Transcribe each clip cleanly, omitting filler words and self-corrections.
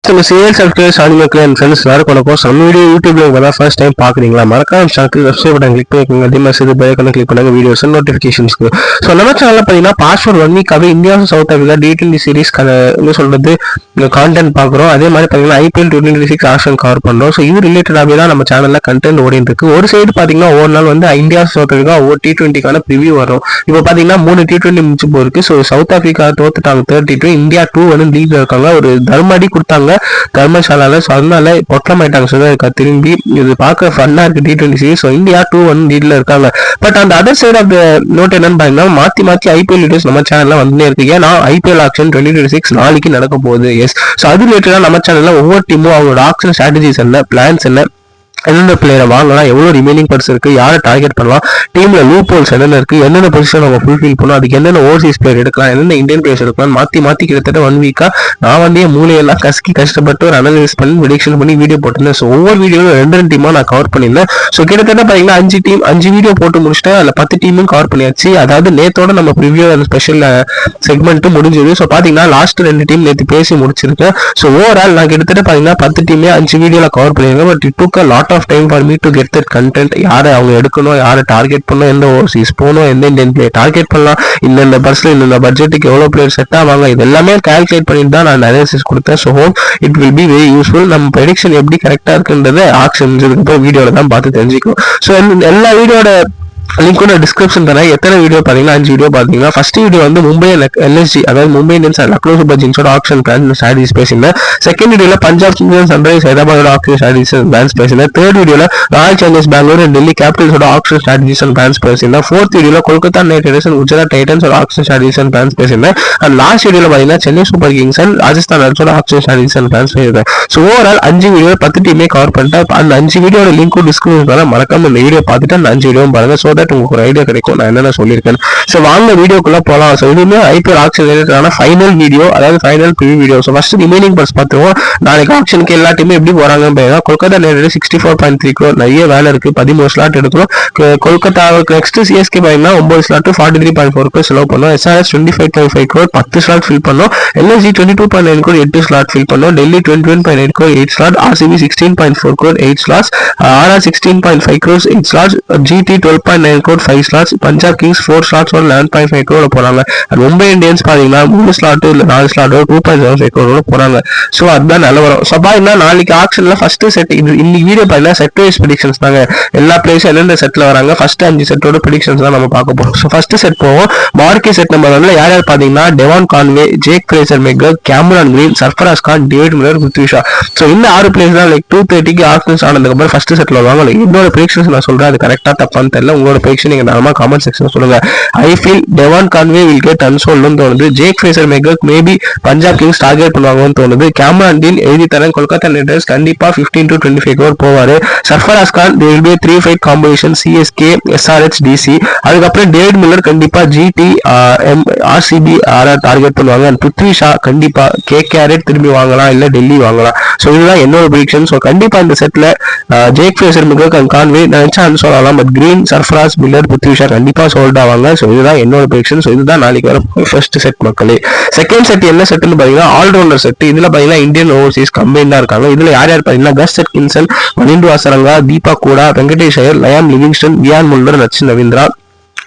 நம்ம serial subscribers ஆனிமேக்கர் and friends எல்லாரும் கொண்டப்போ நம்ம வீடியோ யூடியூப்ல இப்போ ஃபர்ஸ்ட் டைம் பார்க்குறீங்களா மறக்காம சேனலுக்கு சப்ஸ்கிரைப் பட்டன் கிளிக் பண்ணிக்கோங்க. அதே மாதிரி இது பெல் ஐகானை கிளிக் பண்ணுங்க வீடியோஸ் நோட்டிஃபிகேஷன்ஸ்க்கு. ஸோ நம்ம சேனலில் பார்த்தீங்கன்னா பாஸ்ட் 1 வீக்காகவே India south Africa D20 series என்ன சொல்றது கான்டென்ட் பார்க்குறோம். அதே மாதிரி பார்த்தீங்கன்னா IPL 2026 ஆக்ஷன் கவர் பண்ணுறோம். ஸோ இது ரிலேட்டடாகவே தான் நம்ம சேனலில் கண்டென்ட் ஓடிட்டு இருக்கு. ஒரு சைடு பார்த்தீங்கன்னா ஒரு நாள் வந்து இந்தியா சவுத் ஆஃப்ரிக்கா T20க்கான ப்ரிவியூ வரும். இப்போ பார்த்தீங்கன்னா 3 T20 முடிச்சு போயிருக்கு. ஸோ சவுத் ஆஃப்ரிக்கா தோத்துட்டாங்க 32, இந்தியா 2 வந்து லீட்ல இருக்காங்க. ஒரு தர்மடி கொடுத்தாங்க தர்மசாலால. ஸோ அதனால பொட்டலமாயிட்டாங்க. ஸோ திரும்பி இது பார்க்க ஃபன்னா இருக்கு T20 சீரிஸ். ஸோ இந்தியா 2-1 லீட்ல இருக்காங்க. பட் அந்த other side of the note என்னன்னு பாத்தீங்கன்னா மாத்தி IPL வீடியோஸ் நம்ம சேனல்ல வந்துட்டே இருக்கு. ஏன்னா IPL ஆக்ஷன் 2026 நாளைக்கு நடக்க போகுது. எஸ், ஸோ அது ரிலேட்டடா நம்ம சேனல்ல ஒவ்வொரு டீமும் அவங்களோட ஆக்ஷன் ஸ்ட்ராட்டஜிஸ் என்ன, பிளான்ஸ் என்ன, எந்தெந்த பிளேயரை வாங்கலாம், எவ்வளோ ரிமைனிங் பர்ஸ் இருக்கு, யாரை டார்கெட் பண்ணலாம், டீம்ல லூப் ஹோல்ஸ் என்னென்ன இருக்கு, என்னென்ன பொசிஷன் அவங்க ஃபுல்ஃபில் பண்ணணும், அதுக்கு என்னென்ன ஓவர்சீஸ் பிளேயர் எடுக்கலாம், என்னென்ன இந்தியன் பிளேயர்ஸ் எடுக்கலாம், மாத்தி கிட்டத்தட்ட 1 வீக்கா நான் வந்து என் மூலையெல்லாம் கஷ்டப்பட்டு ஒரு அனலைஸ் பண்ணி ப்ரெடிக்ஷன் பண்ணி வீடியோ போட்டிருந்தேன். ஸோ ஒவ்வொரு வீடியோவில் 2 டீமா நான் கவர் பண்ணியிருந்தேன். ஸோ கிட்டத்தட்ட பார்த்தீங்கன்னா 5 வீடியோ போட்டு முடிச்சிட்டேன். அதில் 10 டீமும் கவர் பண்ணியாச்சு. அதாவது நேத்தோட நம்ம ப்ரிவியூ அந்த ஸ்பெஷல் செக்மெண்ட்டும் முடிஞ்சது. ஸோ பார்த்தீங்கன்னா லாஸ்ட் 2 டீம் நேற்று பேசி முடிச்சிருக்கேன். ஸோ ஓவரால் நான் கிட்டத்தட்ட பார்த்தீங்கன்னா 10 டீமே 5 வீடியோவில் கவர் பண்ணியிருக்கேன். But it took a lot of time for me to get that content. யாரை அவங்க எடுக்கணும், யாரை டார்கெட் பண்ணணும், எந்த ஓவர்சீஸ் போகணும், எந்த இந்தியன் பிளேயர் டார்கெட் பண்ணலாம், இந்த பர்ஸ்ல இந்த பட்ஜெட்டுக்கு எவ்வளோ பிளேயர் செட் ஆவாங்க, இது எல்லாமே கால்குலேட் பண்ணிட்டு தான் நான் அனாலிசிஸ் கொடுத்தேன். So hope it will be very useful. நம்ம ப்ரெடிக்ஷன் எப்படி கரெக்டாக இருக்குன்றதை ஆக்ஷன் போய் வீடியோவில் தான் பார்த்து தெரிஞ்சுக்கணும். ஸோ எல்லா வீடியோட லிங்க் டிஸ்கிரிப்ஷன் தரேன். எத்தனை வீடியோ பார்த்தீங்கன்னா 5 வீடியோ பார்த்தீங்கன்னா ஃபர்ஸ்ட் வீடியோ வந்து மும்பை LSG அதாவது மும்பை இந்தியன்ஸ் லக்னோ சூப்பர் ஜெயின்ஸோட ஆக்ஷன் பிளான் ஸ்ட்ராட்டஜிஸ் பேசியிருந்தேன். செகண்ட் வீடியோல பஞ்சாப் கிங்ஸ் சன்ரைஸ் ஹைதராபாத்தோட ஆக்ஷன் ஸ்ட்ராட்டஜிஸ் அண்ட் பிளான்ஸ் பேசியிருந்தேன். தேர்ட் வீடியோல royal challengers Bangalore and Delhi கேபிட்டல்ஸோட ஆக்ஷன் ஸ்ட்ராட்டஜிஸ் அண்ட் பிளான்ஸ் பேசியிருந்தேன். ஃபோர்த் வீடியோல Kolkata night riders and Gujarat டைட்டன்ஸோட ஆக்ஷன் ஸ்ட்ராட்டஜிஸ் அண்ட் பிளான்ஸ் பேசியிருந்தேன். அண்ட் லாஸ்ட் வீடியோல பார்த்தீங்கன்னா Chennai super kings and Rajasthan ராயல்ஸோட ஆக்ஷன் ஸ்ட்ராட்டஜிஸ் அண்ட் பிளான்ஸ் பேசியிருந்தேன். ஸோ ஓவரால் 5 வீடியோ 10 டீமே கவர் பண்ணிட்டேன். அந்த 5 வீடியோட லிங்க் டிஸ்கிரிப்ஷன் தரேன். மறக்காம இந்த வீடியோ பார்த்துட்டு அந்த 5 வீடியோ பாருங்க. ஸோ தட் உங்களுக்கு ஒரு ஐடியா கிடைக்கும் நான் என்னென்ன சொல்லியிருக்கேன். ஸோ வாங்க வீடியோக்குள்ள போகலாம். ஸோ இதுவுமே IPL ஆக்ஷன் ரிலேட்டடான ஃபைனல் வீடியோ, அதாவது final preview video. So first remaining purse பார்த்துருவோம். நாளைக்கு ஆக்ஷனுக்கு எல்லா டீமும் எப்படி போறாங்கன்னு பார்த்தீங்கன்னா கொல்கத்தா நைட் ரைடர்ஸ் 64.3 crore, நிறைய வேலை இருக்கு, 13 ஸ்லாட் எடுக்கணும். கொல்கத்தாவுக்கு நெக்ஸ்ட் CSK பார்த்தீங்கன்னா 9 ஸ்லாட் 43.4 crore செலவு பண்ணோம். SRS 25.5 crore 10 ஸ்லாட் ஃபில் பண்ணோம். LSG 22.9 crore 8 ஸ்லாட் ஃபில் பண்ணோம். Delhi 21.8 crore 8 slot, RCB 16.4 crore 8 slots, RR 16.5 crore 8 slots, GT 12.9 crore 5 slots, Punjab Kings 4 slots 11.5 crore போறாங்க. மும்பை இந்தியன்ஸ் பாத்தீங்கன்னா 3 ஸ்லாட் 4 ஸ்லாட் 2.75 crore போறாங்க. So அதுதான் நிலவரம். ஸோ பாத்தீங்கன்னா நாளைக்கு ஆக்ஷன்ல ஃபர்ஸ்ட் செட் இன்னைக்கு வீடியோ பாத்தீங்கன்னா செட் வைஸ் ப்ரெடிக்ஷன்ஸ் தாங்க. எல்லா பிளேயர்ஸ் எந்தெந்த செட்ல வராங்க ஃபர்ஸ்ட் 5 செட்டோட ப்ரெடிக்ஷன்ஸ் தான் நம்ம பார்க்க போறோம். ஸோ ஃபர்ஸ்ட் செட் போவோம். மார்க்கி செட் நம்பர் 1ல யார் யார் பாத்தீங்கன்னா Devon Conway, Jake Fraser McGurk, Cameron Green, Sarfaraz Khan, David Miller, Prithvi Shaw. So இந்த 6 பிளேயர்ஸ் தான் 2:30க்கு ஆக்ஷன்ஸ் ஆனதுக்கு அப்புறம் ஃபர்ஸ்ட் செட்ல வருவாங்க. என்னோட ப்ரெடிக்ஷன்ஸ் நான் சொல்றேன், அது கரெக்டா தப்பான்னு தெரியல. உங்களோட ப்ரெடிக்ஷன் நீங்க நார்மலா காமெண்ட் செக்ஷன் சொல்லுங்க. I feel Devon Conway will get unsold தோணுது. Jack Fraser megger maybe Punjab Kings target பண்ணுவாங்கன்னு தோணுது. கேமரான் டீன் எழுதி தரேன், கொல்கத்தா நைட் ரைடர்ஸ் கண்டிப்பா 15 to 25 crore போவாரு. Sarfaraz Khan there will be a 3-fight combination CSK SRH DC. அதுக்கப்புறம் டேவிட் மில்லர் கண்டிப்பா GT RCB டார்கெட் பண்ணுவாங்க. அண்ட் பிருத்வி ஷா கண்டிப்பா KKR திரும்பி வாங்கலாம், இல்ல டெல்லி வாங்கலாம். ஸோ இதுதான் என்னோட ப்ரெடிக்ஷன். ஸோ கண்டிப்பா இந்த செட்ல ஜேக் ஃப்ரேசர் மெக்கர் கான்வே நினைச்சா அன்சோல் ஆகலாம். But green, Sarfaraz, Miller, Prithvi Shah கண்டிப்பா சோல்ட் ஆவாங்க. ஸோ இதுதான் என்னோட ப்ரெடிக்ஷன். ஸோ இதுதான் நாளைக்கு வர ஃபர்ஸ்ட் செட் மக்களே. செகண்ட் செட் என்ன செட்னு பாத்தீங்கன்னா ஆல்ரவுண்டர் செட். இதுல பாத்தீங்கன்னா இந்தியன் ஓவர்சீஸ் கம்பைன் தான் இருக்காங்க. இதுல யார் யார் பாத்தீங்கன்னா கஸ் Atkinson, மணிந்து Hasaranga, Deepak Hooda, Venkatesh Iyer, Liam Livingstone, Wiaan Mulder, Rachin Ravindra.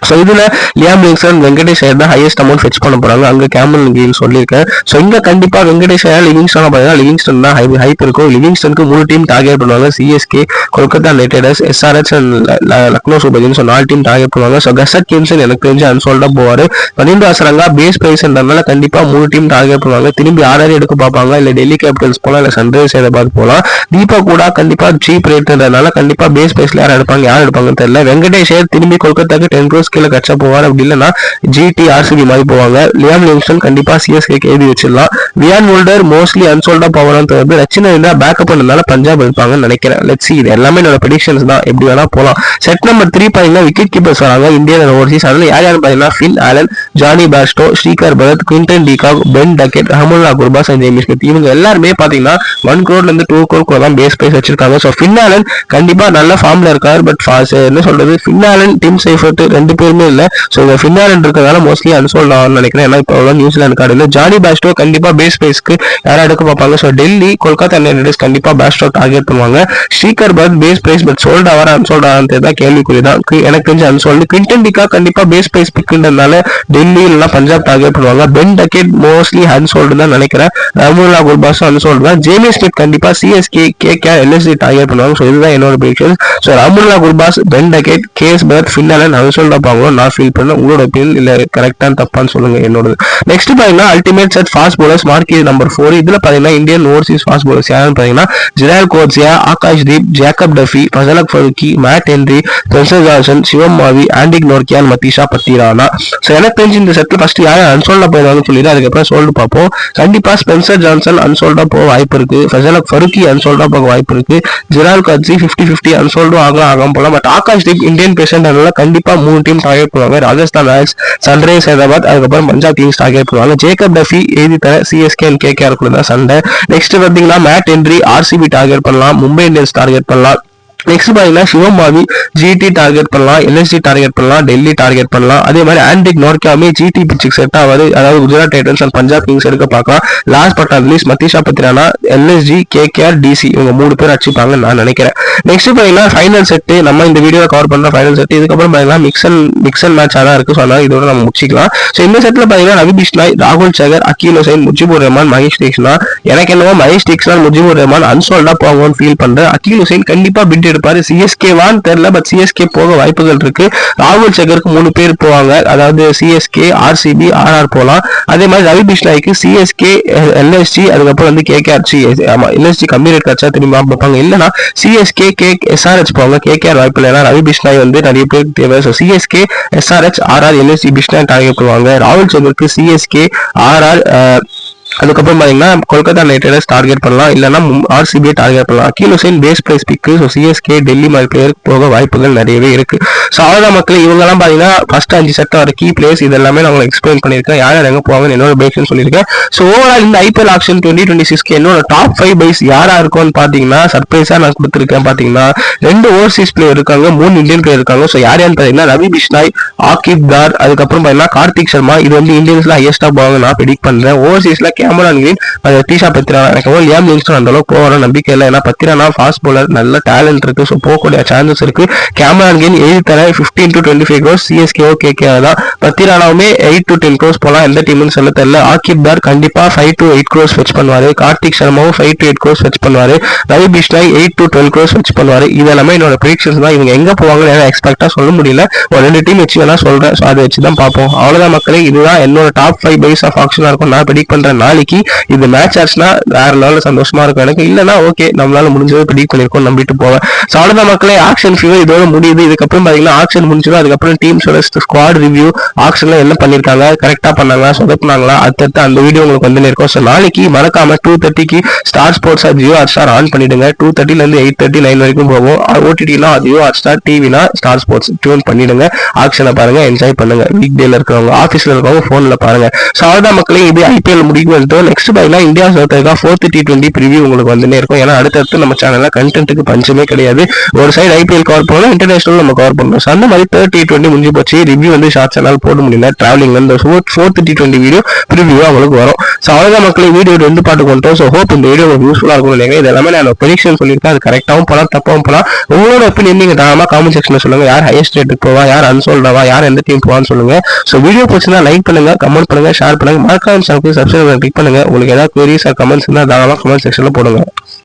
So இதுல லியாம் லிவிங்ஸ்டன், வெங்கடேஷ் ஐயர் தான் ஹையஸ்ட் அமௌண்ட் ஃபெச் பண்ண போறாங்க. அங்க கேமரன் கிரீன் சொல்லியிருக்கேன். ஸோ இங்க கண்டிப்பா வெங்கடேஷ் ஐயர், லிவிங்ஸ்டன் பாத்தீங்கன்னா லிவிங்ஸ்டன் தான் ஹைப் இருக்கும். லிவிங்ஸ்டனுக்கு 3 டீம் டார்கெட் பண்ணுவாங்க. CSK, Kolkata night Riders, SRH and Lucknow Super Giants 4 team target பண்ணுவாங்க. ஸோ கஸ் அட்கின்சன் எனக்கு தெரிஞ்சு அன்சோல்டா போவாரு. மணிந்து வாசரங்கா பேஸ் பிரைஸ்ன்றதுனால கண்டிப்பா 3 டீம் டார்கெட் பண்ணுவாங்க. திரும்பி RR எடுக்க பார்ப்பாங்க, இல்ல டெல்லி கேபிட்டல்ஸ் போலாம், இல்ல சன்ரைஸ் ஹைதராபாத் போலாம். தீபா கூட கண்டிப்பா சீப் ரேட்ன்றதுனால கண்டிப்பா பேஸ் பிரைஸ்ல யார் எடுப்பாங்கன்னு தெரியல. வெங்கடேஷ் ஐயர் திரும்பி கொல்கத்தாக்கு 10 crore கீழே கட்சா போவார். அப்படி இல்லைன்னா GT RCB மாதிரி போவாங்க. லியாம் லிவிங்ஸ்டன் கண்டிப்பா CSK எழுதி வச்சிடலாம். வியான் முல்டர் மோஸ்ட்லி அன்சோல்டா போவான்னு தோணுது. ரச்சின் ரவீந்திரா பேக்கப் பண்ணதுனால பஞ்சாப் இருப்பாங்கன்னு நினைக்கிறேன். Let's see. இது எல்லாமே என்னோட ப்ரெடிக்ஷன்ஸ் தான், எப்படி வேணா போலாம். செட் நம்பர் 3 பாத்தீங்கன்னா விக்கெட் கீப்பர்ஸ் வராங்க இந்தியன் ஓவர்சீஸ். அதுல யார் யார் பாத்தீங்கன்னா Finn Allen, Jonny Bairstow, Srikar Bharat, Quinton de Kock, Ben Duckett, Rahmanullah Gurbaz, சஞ்சய் மிஸ்மித். இவங்க எல்லாருமே பாத்தீங்கன்னா 1 crore 2 crore தான் பேஸ் பிரைஸ் வச்சிருக்காங்க. ஸோ ஃபின் ஆலன் கண்டிப்பா நல்ல ஃபார்ம்ல இருக்காரு. பட் என்ன சொல்றது, ஃபின் ஆலன் டிம் சைஃபர்ட் ரெண்டு பேருமே இல்லை. ஸோ இந்த ஃபின் ஆலன் இருக்கிறதால மோஸ்ட்லி அன்சோல்ட் ஆகும்னு நினைக்கிறேன். ஏன்னா இப்போ நியூசிலாந்து கார்டு இல்லை. ஜானி பேஸ்டோ கண்டிப்பா பேஸ் பிரைஸ்க்கு யாரும் எடுக்க பார்ப்பாங்க. So Delhi Kolkata night Riders கண்டிப்பா பேஸ்டோ டார்கெட் பண்ணுவாங்க. Srikar Bharat base price but sold ஆவார் அன்சோல்ட் ஆகிறது தான் கேள்விக்குறி தான். எனக்கு தெரிஞ்சு அன்சோல்டு. குவிண்டன் டிகா கண்டிப்பா பேஸ் பிரைஸ் பிக்குன்றதுனால டெல்லி இல்லைனா பஞ்சாப் டார்கெட் பண்ணுவாங்க. பென் டக்கெட் மோஸ்ட்லி அன்சோல்டு தான் நினைக்கிறேன். ரமுல்லா குர்பாஸும் அன்சோல்டு தான். ஜேமி ஸ்மித் கண்டிப்பா சிஎஸ்கே கேகேஆர் எல்எஸ்டி டார்கெட் பண்ணுவாங்க. ஸோ இதுதான் என்னோட prediction. So Rahmanullah Gurbaz, Ben Duckett, KS Bharat, Finn Allen அன்சோல்டா பாங்களோ நான் ஃபீல் பண்ண. உங்களோட ஒப்பீனியன் இல்ல கரெக்டான தப்பான்னு சொல்லுங்க என்னோட. நெக்ஸ்ட் பாத்தீங்கன்னா ultimate set fast bowlers market number 4. இதுல பாத்தீங்கன்னா இந்தியன் ஓவர்சீஸ் ஃபாஸ்ட் பவுலர்ஸ் யாருன்னு பாத்தீங்கன்னா Gerald Coetzee, Akash Deep, Jacob Duffy, Fazalhaq Farooqi, Matt Henry, Spencer Johnson, Shivam Mavi, ஆண்டிக் நோர்கியான், மதீஷா பத்திரானா. ஸோ எனக்கு தெரிஞ்சு இந்த செட்ல ஃபர்ஸ்ட் யாரும் அன்சோல்டா போயிருவாங்கன்னு சொல்லிட்டு அதுக்கப்புறம் சோல்டு பார்ப்போம். கண்டிப்பா ஸ்பென்சர் ஜான்சன் அன்சோல்டா போக வாய்ப்பு இருக்கு. ஃபசலக் ஃபருக்கி அன்சோல்டா போக வாய்ப்பு இருக்கு. ஜெரால் கோட்ஸி 50-50 அன்சோல்டும் ஆகாம போகலாம். But Akash Deep Indian patient அதனால கண்டிப்பா 3 டீம் டார்கெட் பண்ணுவாங்க. ராஜஸ்தான் ராயல்ஸ், சன்ரைஸ் ஹைதராபாத், அதுக்கப்புறம் பஞ்சாப் கிங்ஸ் டார்கெட் பண்ணுவாங்க. ஜேக்கப் டஃபி எழுதி தர சிஎஸ்கே அண்ட் கேகேஆர் கூட தான் சண்டை. நெக்ஸ்ட் பார்த்தீங்கன்னா மேட் ஹென்ரி ஆர்சிபி டார்கெட் பண்ணலாம், மும்பை இந்தியன்ஸ் டார்கெட் பண்ணலாம். நெக்ஸ்ட் பாத்தீங்கன்னா சிவம் மாவி ஜிடி டார்கெட் பண்ணலாம், எல்எஸ்டி டார்கெட் பண்ணலாம், டெல்லி டார்கெட் பண்ணலாம். அதே மாதிரி ஆண்டிக் நோர்கியாமே ஜிடி பிச்சுக்கு செட் ஆகாது. அதாவது Gujarat Titans and Punjab Kings எடுக்க பார்க்கலாம். Last but not least Matheesha Pathirana, LSG, KKR, DC இவங்க 3 பேர் அடிச்சுப்பாங்க நான் நினைக்கிறேன். நெக்ஸ்ட் பாத்தீங்கன்னா ஃபைனல் செட் நம்ம இந்த வீடியோ கவர் பண்ற ஃபைனல் செட். இதுக்கப்புறம் பாத்தீங்கன்னா மிக்சன் மேட்சா தான் இருக்கு. ஸோ அதனால இதோட நம்ம முடிச்சிக்கலாம். ஸோ இந்த செட்ல பாத்தீங்கன்னா ரவி பிஷ்னாய், ராகுல் சகர், அக்கீல் ஹுசைன், முஜிபுர் ரஹ்மான், மகேஷ் தீக்ஷனா. எனக்கு என்னவோ மகேஷ் தீக்ஷனா, முஜிபுர் ரஹ்மான் அன்சோல்டா போவாங்கன்னு ஃபீல் பண்றேன். அக்கீல் ஹுசைன் கண்டிப்பா பிட் எடுப்பாரு. சிஎஸ்கே வான்னு தெரியல, பட் சிஎஸ்கே போக வாய்ப்புகள் இருக்கு. ராகுல் சகருக்கு 3 பேர் போவாங்க. அதாவது சிஎஸ்கே, ஆர்சிபி, ஆர்ஆர் போலாம். அதே மாதிரி ரவி பிஷ்னாய்க்கு சிஎஸ்கே, எல்எஸ்ஜி, அதுக்கப்புறம் வந்து கேகேஆர். எல்எஸ்ஜி கம்மி ரேட் கட்சா திரும்பி பார்ப்பாங்க. இல்லைன்னா சிஎஸ்கே, எஸ்ஆர்ஹெச் போவாங்க. கேகேஆர் வாய்ப்பு இல்லை. ஏன்னா ரவி பிஷ்னாய் வந்து நிறைய பேர் தேவை. ஸோ CSK, SRH, RR, LSG Bishnoi target பண்ணுவாங்க. ராகுல் சகருக்கு சிஎஸ்கே, ஆர்ஆர், அதுக்கப்புறம் பாத்தீங்கன்னா கொல்கத்தா நைட் ரைடர்ஸ் டார்கெட் பண்ணலாம். இல்லைன்னா ஆர்சிபி டார்கெட் பண்ணலாம். அக்கீல் ஹுசைன் பேஸ் பிரைஸ் பிக்கு. ஸோ சிஎஸ்கே, டெல்லி மாதிரி பிளேயருக்கு போக வாய்ப்புகள் நிறையவே இருக்கு. ஸோ அவ்வளோதான் மக்கள். இவங்கெல்லாம் பாத்தீங்கன்னா ஃபர்ஸ்ட் 5 செட் வர கீ பிளேயர்ஸ் இதெல்லாமே நான் உங்களுக்கு எக்ஸ்பிளைன் பண்ணியிருக்கேன். யார் எங்க போவாங்கன்னு என்னோட பேக்ஷன் சொல்லியிருக்கேன். ஸோ ஓவரால் இந்த ஐபிஎல் ஆக்ஷன் 2026 என்னோட டாப் 5 பைஸ் யாரா இருக்கும்னு பாத்தீங்கன்னா சர்ப்ரைஸா நான் கொடுத்துருக்கேன். பாத்தீங்கன்னா 2 ஓவர்சீஸ் பிளேயர் இருக்காங்க, 3 இந்தியன் பிளேயர் இருக்காங்க. ஸோ யார் பாத்தீங்கன்னா ரவி பிஷ்னாய், ஆகிப் தார், அதுக்கப்புறம் பாத்தீங்கன்னா கார்த்திக் சர்மா. இது வந்து இந்தியன்ஸ்ல ஹையஸ்டா போவாங்க நான் ப்ரெடிக்ட் பண்றேன். ஓவர்சீஸ்ல கேமரான் கிரீன், மதீஷா பத்திரானா. எனக்கு லியாம் லிவிங்ஸ்டன் அந்த அளவுக்கு போகிற நம்பிக்கை இல்லை. ஏன்னா பத்திரானா ஃபாஸ்ட் பவுலர், நல்ல டேலண்ட் இருக்கு. ஸோ போகக்கூடிய சான்சஸ் இருக்கு. Cameron Green 15 to 25 crores. CSK KK தான். பத்திரானாவுமே 8 to 10 crores போலாம். எந்த டீம்னு சொல்ல தெரியல. ஆகிப் தார் கண்டிப்பா 5 to 8 crores ஃபெச் பண்ணுவாரு. கார்த்திக் சர்மாவும் 5 to 8 crores ஃபெச் பண்ணுவாரு. Ravi Bishnoi 8 to 12 crores fetch பண்ணுவாரு. இதெல்லாமே என்னோட ப்ரெடிக்ஷன்ஸ் தான். இவங்க எங்க போவாங்கன்னு எக்ஸ்பெக்டா சொல்ல முடியல. ஒரு 2 டீம் வச்சு வேணா சொல்றேன். ஸோ அதை வச்சு தான் பார்ப்போம். அவ்வளவுதான் மக்களே. இதுதான் என்னோட டாப் 5 பைஸ் ஆஃப் ஆக்ஷனா இருக்கும் நான் ப்ரெடிக்ட் பண்றேன். நாளைக்கு இது மேட்ச் ஆச்சுன்னா வேற லெவலில் சந்தோஷமா இருக்கும் எனக்கு. இல்லைன்னா ஓகே நம்மளால முடிஞ்சதை ப்ரெடிக்ட் பண்ணிருக்கோம் நம்பிட்டு போவேன். ஸோ அவ்வளோதான் மக்களே. ஆக்ஷன் ஃபீவர் இதோட முடியுது. இதுக்கப்புறம் பாத்தீங்கன்னா ஆக்ஷன் முடிஞ்சிடும். அதுக்கப்புறம் டீம்ஸோட ஸ்குவாட் ரிவ்யூ, ஆக்ஷன்ல என்ன பண்ணிருக்காங்க, கரெக்டா பண்ணாங்களா, சொதப்பினாங்களா, அடுத்தடுத்து அந்த வீடியோ உங்களுக்கு வந்து இருக்கும். ஸோ நாளைக்கு மறக்காம 2:30க்கு star sports Jio Hotstar on பண்ணிடுங்க. 2:30 இருந்து 8:30 9 வரைக்கும் போகும். ஓடிடினா ஜியோ ஹாட்ஸ்டார், டிவினா ஸ்டார் ஸ்போர்ட்ஸ் டியூன் பண்ணிடுங்க. ஆக்ஷனை பாருங்க, என்ஜாய் பண்ணுங்க. வீக் டேல இருக்கிறவங்க, ஆஃபீஸ்ல இருக்கிறவங்க போன்ல பாருங்க. ஸோ அவ்வளோதான் மக்களே. இது ஐபிஎல் முடிக்கும். நெக்ஸ்ட் பாத்தீங்கன்னா India south Africa 4th T20 preview உங்களுக்கு வந்துனே இருக்கும். ஏன்னா அடுத்தடுத்து நம்ம சேனல்ல கண்டென்ட்டுக்கு பஞ்சமே கிடையாது. ஒரு சைடு ஐபிஎல் கவர் பண்ணோம், இன்டர்நேஷனல் நம்ம கவர் பண்ணோம். ஸோ அந்த மாதிரி 3rd T20 முடிஞ்சு போச்சு. ரிவ்யூ வந்து ஷார்ட் சேனல் போட முடியல, டிராவலிங் வந்து 4th T20 வீடியோ ப்ரிவியூ அவங்களுக்கு வரும். ஸோ அவ்வளோதான் மக்களே. வீடியோ 2 பார்ட்டு கொண்டோம். ஸோ ஹோப் இந்த வீடியோ உங்களுக்கு யூஸ்ஃபுல்லாக இருக்கும் நினைக்கிறேன். இது எல்லாமே நான் ப்ரெடிக்ஷன் சொல்லியிருக்கேன். அது கரெக்டாகவும் போகலாம், தப்பாகவும் போகலாம். உங்களோட ஒப்பீனியன் நீங்க தாராளமா காமெண்ட் செக்ஷன்ல சொல்லுங்க. யார் ஹையஸ்ட் ரேட்டுக்கு போவா, யார் அன்சோல்டாவா, யார் எந்த டீம் போவான்னு சொல்லுங்க. ஸோ வீடியோ பிடிச்சிருந்தா லைக் பண்ணுங்க, கமெண்ட் பண்ணுங்க, ஷேர் பண்ணுங்க, மறக்காம சேனலுக்கு சப்ஸ்கிரைப் கிளிக் பண்ணுங்க. உங்களுக்கு ஏதாவது queries or comments இருந்தால் தாராளமா கமெண்ட் செக்ஷன்ல போடுங்க.